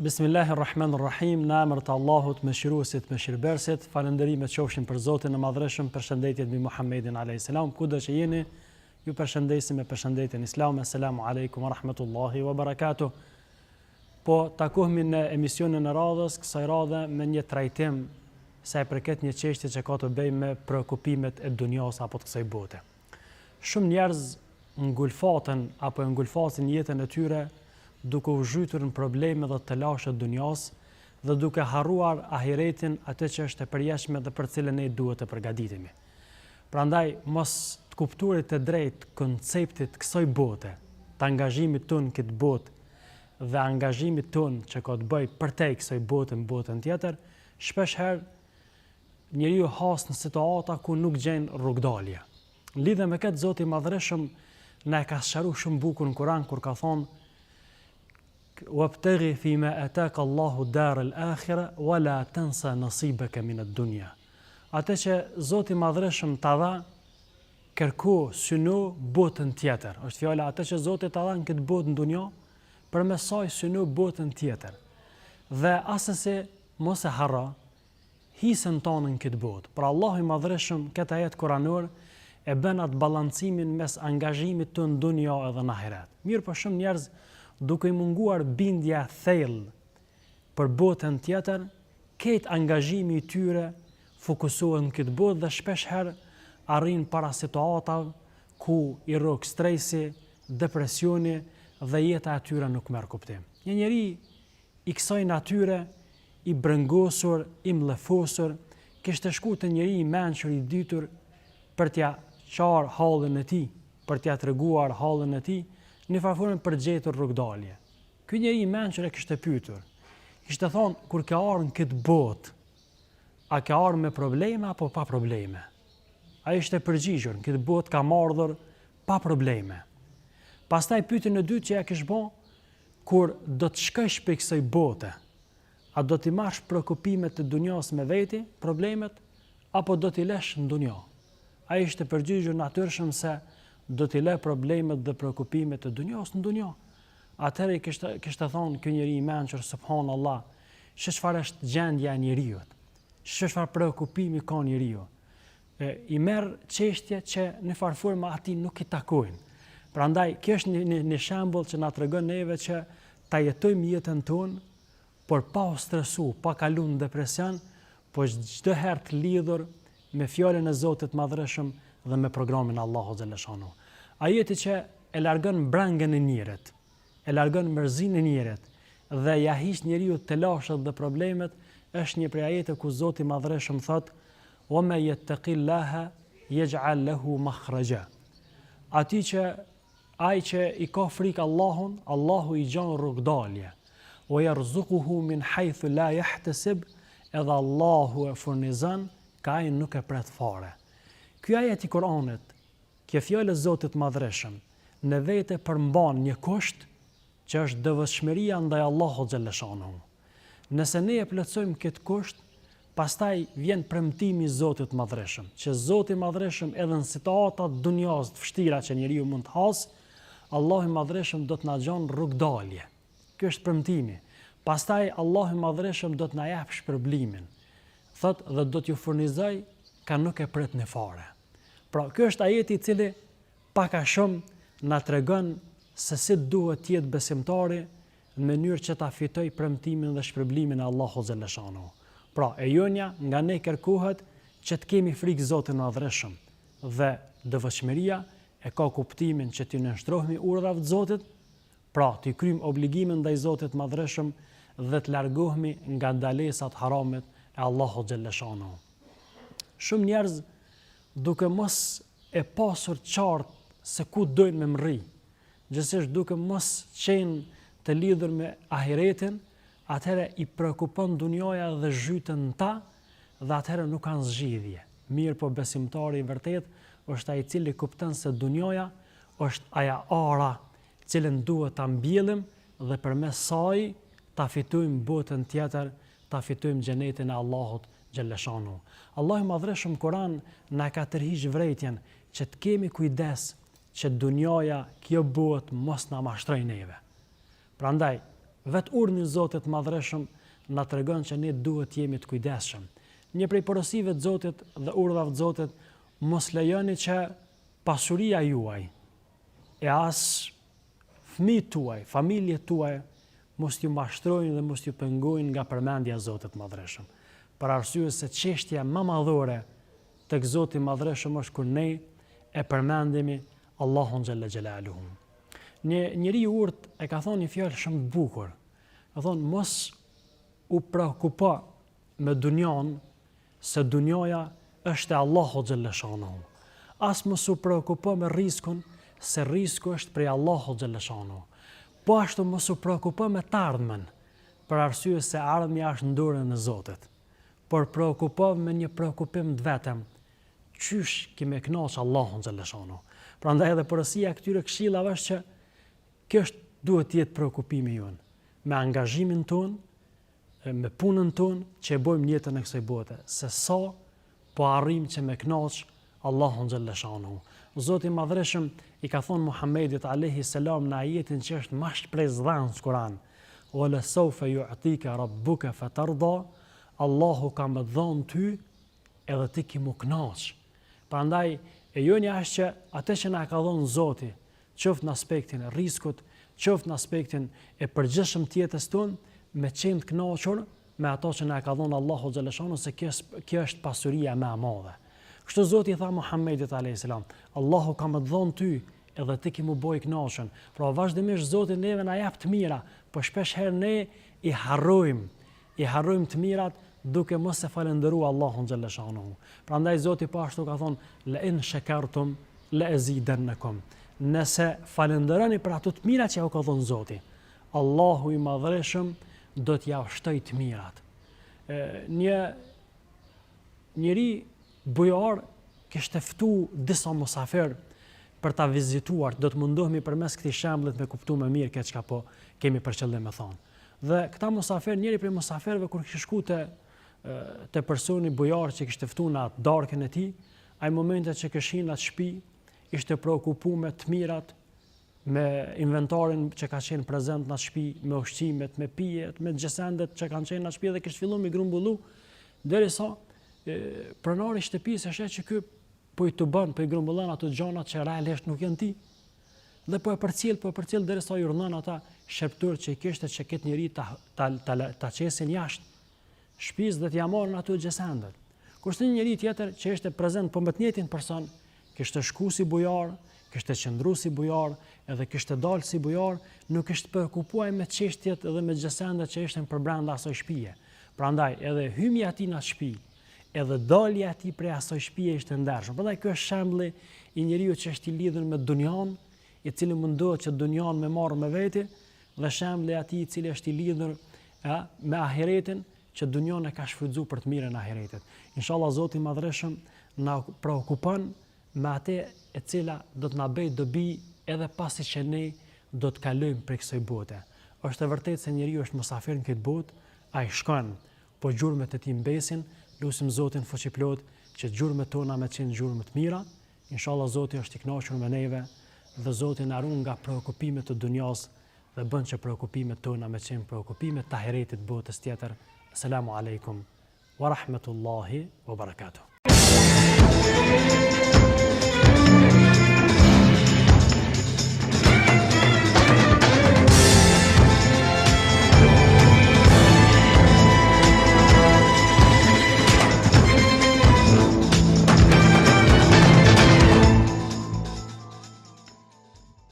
Bismillahirrahmanirrahim, në emër të Allahut, mëshiruesit, mëshirëbërësit, falënderimet qofshin për Zotin e madhreshëm, përshëndetjet mbi Muhammedin a.s. Kudo që jeni, ju përshëndesim me përshëndetjen islam. Assalamu alaikum wa rahmatullahi wa barakatuh. Po takohemi në emisionin e radhës, kësaj radhe me një trajtim sa i përket një çështje që ka të bëjë me preokupimet e dunjos apo të kësaj bote. Shumë njerëz ngulfaten apo e ngulfasin jetën e tyre duke u zhytur në probleme dhe të lashe të dunjas dhe duke harruar ahiretin, atë që është e përjeshme dhe për cilën ne duhet të përgatitemi. Prandaj mos të kuptuarit të drejt konceptit kësaj bote, të angazhimit ton këtë botë dhe angazhimit ton që ka të bëjë përtej kësaj bote në botën tjetër, shpesh herë njeriu has në situata ku nuk gjen rrugdalje. Lidhe me këtë, Zoti i Madhreshëm na e ka sqaruar shumë bukur në Kur'an kur ka thonë: "Wabtaghi fima ataka Allahu dar al-akhira wa la tansa nasibaka min ad-dunya." Atë që Zoti i Madhreshëm ta dha, kërko, syno botën tjetër. Është fjala atë që Zoti ta dha në këtë botë në dunjë, përmes saj syno botën tjetër. Dhe asesi mos e harro hisën tonë në këtë botë. Pra Allahu i Madhreshëm këtë ajet kuranor e bën atë ballancimin mes angazhimit të në dunjë edhe në ahiret. Mirë, po shumë njerëz duke i munguar bindja thellë për botën tjetër, këtë angazhimi i tyre fokusohet në këtë botë dhe shpesh herë arrin para situatave ku i rrok stresi, depresioni dhe jeta e tyre nuk merr kuptim. Një njeri i kësaj natyre, i brengosur, i mllëfosur, kishte shku te njeri i mençur i ditur për t'ia qarë hallin e tij, për t'ia treguar hallin e tij, në farforën për gjetur rrugdalje. Ky njeri i mençur e kishte pyetur. Kishte thonë: "Kur ke ardhur në këtë botë, a ke ardhur me probleme apo pa probleme?" Ai ishte përgjigjur: "Në këtë botë kam ardhur pa probleme." Pastaj pyetën e dytë që ja kish bën: "Kur do të shkosh për kësaj bote, a do t'i marrësh preokupimet të dunjos me veti, problemet, apo do t'i lësh në dunjë?" Ai ishte përgjigjur natyrshëm se do t'i lë problemet dhe preokupimet të dunjos në dunjë. Atëherë kishte thonë ky njeri i mençur: "Subhanallahu, çfarë është gjendja e njeriu? Çfarë preokupimi ka njeriu?" I merr çështje që në farformë atij nuk i takojnë. Prandaj kjo është një shembull që na tregon neve që ta jetojmë jetën tonë, por pa u stresu, pa kalu në depresion, po çdo herë të lidhur me fjalën e Zotit Madhreshëm dhe me programin Allahu xhaleshanu. Ajeti që e largon brengën e njerit, e largon mërzinë e njerit dhe ja hiq njeriu të lashet dhe problemet, është një prej ajete ku Zoti i Madhreshëm thot: "Wa ma yattaqillaha yaj'al lahu makhraja." Ai që i ka frikë Allahun, Allahu i gjon rrugdalje. "Wa yarzuquhu min haythu la yahtasib." Edhe Allahu e furnizon ka ai nuk e pret fare. Ky ajet i Kuranit, kjo fjalë e Zotit Madhreshëm, në vete përmban një kusht që është devotshmëria ndaj Allahut xhaleshanu. Nëse ne e plotësojmë këtë kusht, pastaj vjen premtimi i Zotit Madhreshëm, që Zoti i Madhreshëm edhe në situata të dunjas të vështira që njeriu mund të hasë, Allahu i Madhreshëm do të na gjon rrugdalje. Ky është premtimi. Pastaj Allahu i Madhreshëm do të na jap shpërblimin. Thot dhe do t'ju furnizoj ka nuk e pret në fare. Pra, ky është ajeti i cili pak a shumë na tregon se si duhet të jetë besimtari në mënyrë që ta fitoj premtimin dhe shpërblimin e Allahut xhaleshanu. Pra, e jonja nga ne kërkohet që të kemi frikë Zotin e Madhreshëm dhe devotshmëria e ka kuptimin që të nënshtrohemi urdhrave të Zotit, pra të kryjmë obligimin ndaj Zotit të Madhreshëm dhe të largohemi nga ndalesat haramet e Allahut xhaleshanu. Shumë njerëz duke mos e pasur qartë se ku dojnë me mri, gjithsesi duke mos qenë të lidhur me ahiretin, atëherë i preokupon dunjoja dhe zhytën ta dhe atëherë nuk kanë zgjidhje. Mirë, po besimtari i vërtet është ai i cili kupton se dunjoja është aja ara cilën duhet ta mbjellim dhe përmes saj ta fitojmë botën tjetër, ta fitojmë xhenetin e Allahut xhaleshanu. Allahu i Madhreshëm Kur'an na ka tërhiq vërejtjen që të kemi kujdes që dunjoja, kjo botë mos na mashtrojë neve. Prandaj Vetë urdhni i Zotit madhreshëm na tregon që ne duhet jemi të kujdesshëm. Një prej porosive të Zotit dhe urdhave të Zotit, mos lejoni që pasuria juaj e as fëmijët tuaj, familjet tuaj mos ju mashtrojnë dhe mos ju pengojnë nga përmendja e Zotit madhreshëm. Për arsye se çështja më madhore tek Zoti madhreshëm është kur ne e përmendemi Allahun xhalla xhelaluhu. Një njeriu urt e ka thonë një fjalë shumë të bukur. Ka thonë mos u preokupo me dunjon, se dunjoja është e Allahu xhalla shanuhu. As mos u preokupo me riskun, se risku është prej Allahu xhalla shanuhu. Po ashtu mos u preokupo me të ardhmen, për arsye se ardhmja është në dorën e Zotit. Por preokupo me një preokupim të vetëm, qysh kime kënaqë Allahun xhalla shanuhu. Prandaj edhe porosia këtyre këshillave është që kjo duhet të jetë preokupimi jonë, me angazhimin tonë, me punën tonë që e bojmë jetën e kësaj bote, se sa po arrim që me kënaqë Allahun xhalla shanuhu. Zoti i madhreshëm i ka thonë Muhammedit alayhi salam në ajetin që është më shpresdhan në Kur'an: "Wala sawfa yu'tika rabbuka fatarda", Allahu ka më dhënë ty edhe ti ki mu kënaq. Prandaj e jonja është që atë që na ka dhënë Zoti, qoftë në aspektin e riskut, qoftë në aspektin e përgjithshëm të jetës tonë, me qenë të kënaqur me ato që na ka dhënë Allahu xhalla shanuhu, se kjo është pasuria më e madhe. Kështu Zoti i tha Muhammedit alayhis salam: "Allahu ka më dhënë ty edhe ti ki mu boj kënaqur." Pra vazhdimisht Zoti neve na jep të mira, por shpesh herë ne i harrojmë të mirat duke mos e falendëruar Allahun xhalla shanuhu. Prandaj Zoti po ashtu ka thonë: "La in shakartum la azidannakum." Nëse falenderoni për ato të mira që ju ka dhënë Zoti, Allahu i madhreshëm do t'ja shtoj të mirat. Njëri bujar kishte ftu disa musafir për ta vizituar, do të mundohemi përmes këtij shembullit me kuptuar më mirë këtë çka po kemi për qëllim me thonë. Dhe këta musafir, njëri prej musafirëve kur kishte shku te personi bujar që kishte ftu në atë darkën e tij, ai momentet që kishin atë shtëpi, ishte preokupuar me të mirat, me inventarin që ka qenë prezent në shtëpi, me ushqimet, me pijet, me gjesendet që kanë qenë në shtëpi, dhe kishte filluar me grumbullu, derisa pronari i shtëpisë sheh që ky po i të bën, po i grumbullon ato gjanat që realisht nuk janë tij. Dhe po e përcjell derisa i urdhnon ata shërptor që i kishte që këtë njeri ta qesin jashtë shtëpisë dhe t'ia marrin ato gjesendet. Kurse një njeri tjetër që ishte prezent po me të njëjtin person, kishte shku si bujar, kishte qëndru si bujar, edhe kishte dalë si bujar, nuk ishte preokupuar me çështjet edhe me gjesendet që ishin përbrenda asaj shtëpie. Prandaj edhe hymja e tij në shtëpi, edhe dalja e tij prej asaj shtëpie ishte ndershëm. Prandaj ky është shembulli i njeriu që është i lidhur me dunjan, i cili mundohet që dunjan me marrë me veti, dhe shembulli i atij i cili është i lidhur me ahiretin, që dunjan e ka shfrytzuar për të mirën e ahiretit. Inshallah Zoti i madhreshëm na preokupon me atë e cila do të na bëjë dobi edhe pasi që ne do të kalojmë prej kësaj bote. Është e vërtetë se njeriu është musafir në këtë botë, ai shkon, po gjurmët e tij mbesin. Lutim Zotin fuqiplot që gjurmët tona me qenë gjurmë të mira. Inshallah Zoti është i kënaqur me neve dhe Zoti na ruan nga preokupimet e dunjas dhe bën që preokupimet tona me qenë preokupimet të ahiretit botës tjetër. Assalamu alaikum wa rahmatullahi wa barakatuh.